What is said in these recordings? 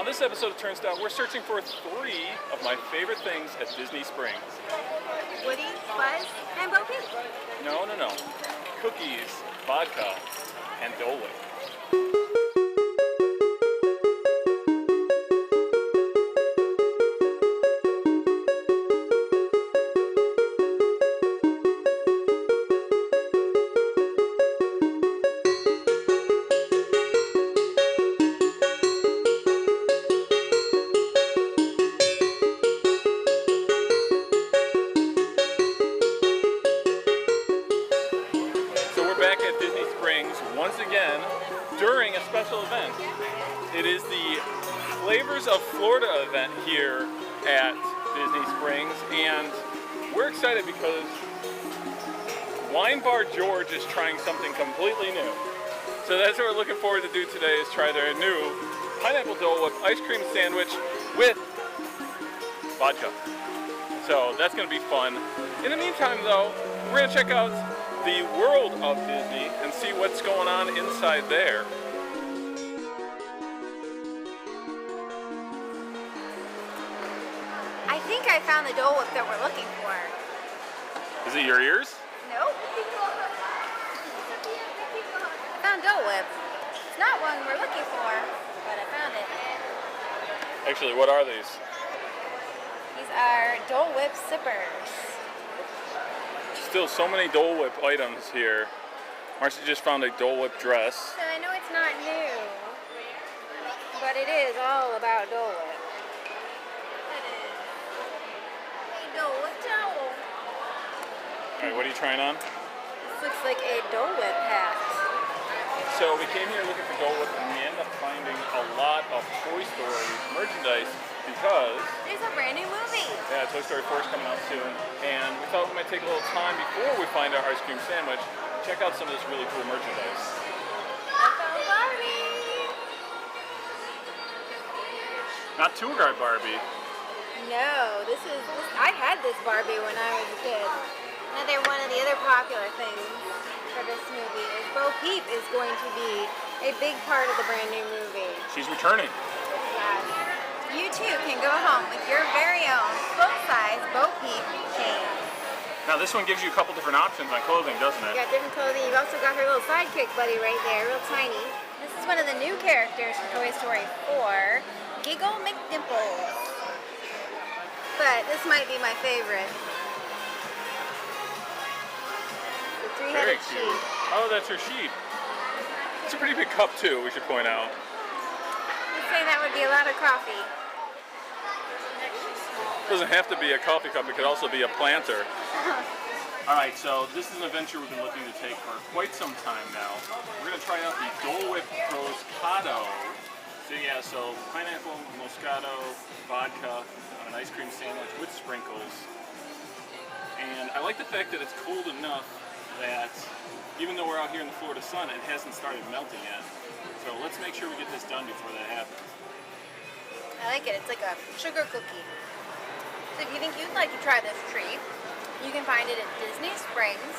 On this episode of Turnstile, we're searching for 3 of my favorite things at Disney Springs. Woody, Buzz, and Bo Peep. No. Cookies, vodka, and Dole Whip. Back at Disney Springs once again during a special event. It is the Flavors of Florida event here at Disney Springs, and we're excited because Wine Bar George is trying something completely new. So that's what we're looking forward to do today, is try their new pineapple Dole Whip ice cream sandwich with vodka. So that's going to be fun. In the meantime though, we're going to check out the world of Disney and see what's going on inside there. I think I found the Dole Whip that we're looking for. Is it your ears? Nope. I found Dole Whip. It's not one we're looking for, but I found it. Actually, what are these? These are Dole Whip sippers. Still so many Dole Whip items here. Marcy just found a Dole Whip dress. So I know it's not new, but it is all about Dole Whip. It is. Hey, Dole Whip towel. Alright, what are you trying on? This looks like a Dole Whip hat. So we came here looking for Dole Whip and we ended up finding a lot of Toy Story merchandise because there's a brand new movie. Yeah, Toy Story 4 is coming out soon, and we thought we might take a little time before we find our ice cream sandwich, check out some of this really cool merchandise. I found Barbie! Not Tour Guide Barbie. No, I had this Barbie when I was a kid. Another one of the other popular things for this movie is Bo Peep is going to be a big part of the brand new movie. She's returning. Yes. You too can go home with your very own full-size Bo Peep chain. Now this one gives you a couple different options on clothing, doesn't it? You got different clothing. You've also got her little sidekick buddy right there, real tiny. This is one of the new characters from Toy Story 4, Giggle McDimples. But this might be my favorite. The three-headed sheep. Oh, that's her sheep. It's a pretty big cup too, we should point out. I'd say that would be a lot of coffee. It doesn't have to be a coffee cup, it could also be a planter. Alright, so this is an adventure we've been looking to take for quite some time now. We're going to try out the Dole Whip Frozcato. So yeah, so pineapple, Moscato, vodka on an ice cream sandwich with sprinkles. And I like the fact that it's cold enough that even though we're out here in the Florida sun, it hasn't started melting yet. So let's make sure we get this done before that happens. I like it. It's like a sugar cookie. So if you think you'd like to try this treat, you can find it at Disney Springs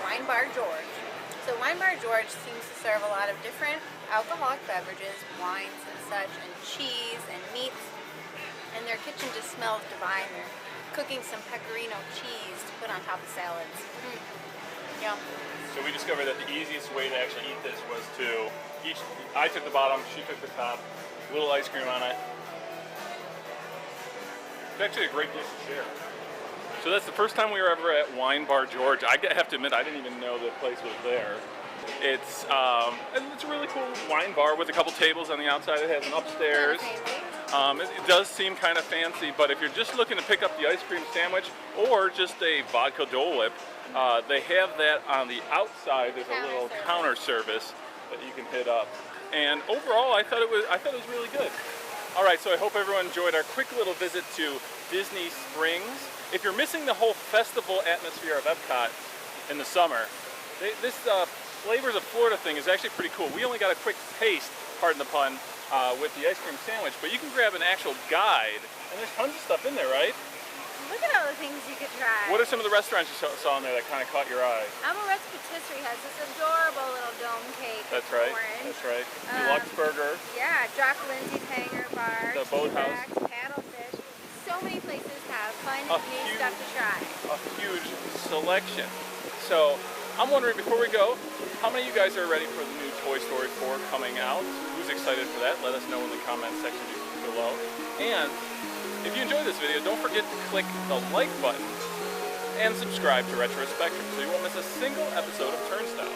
Wine Bar George. So Wine Bar George seems to serve a lot of different alcoholic beverages, wines and such, and cheese and meats. And their kitchen just smells divine. They're cooking some pecorino cheese to put on top of salads. Yum. So we discovered that the easiest way to actually eat this was to I took the bottom, she took the top, a little ice cream on it. It's actually a great dish to share. So that's the first time we were ever at Wine Bar George. I have to admit, I didn't even know the place was there. It's a really cool wine bar with a couple tables on the outside. It has an upstairs. It does seem kind of fancy, but if you're just looking to pick up the ice cream sandwich or just a vodka Dole Whip, they have that on the outside. There's a little counter service that you can hit up. And overall, I thought it was really good. All right, so I hope everyone enjoyed our quick little visit to Disney Springs. If you're missing the whole festival atmosphere of Epcot in the summer, this Flavors of Florida thing is actually pretty cool. We only got a quick taste, pardon the pun, with the ice cream sandwich, but you can grab an actual guide, and there's tons of stuff in there, right? Look at all the things you could try. What are some of the restaurants you saw in there that kind of caught your eye? Amorette's Patisserie has this adorable little dome cake. That's right. Orange. That's right. Deluxe burger. Yeah, Jock Lindsay Tanger bar, the boathouse. paddlefish. So many places have fun, A new huge- stuff to try. A huge selection. So I'm wondering, before we go, how many of you guys are ready for the new Toy Story 4 coming out? Who's excited for that? Let us know in the comment section below. And if you enjoyed this video, don't forget to click the like button and subscribe to Retro Spectrum so you won't miss a single episode of Turnstile.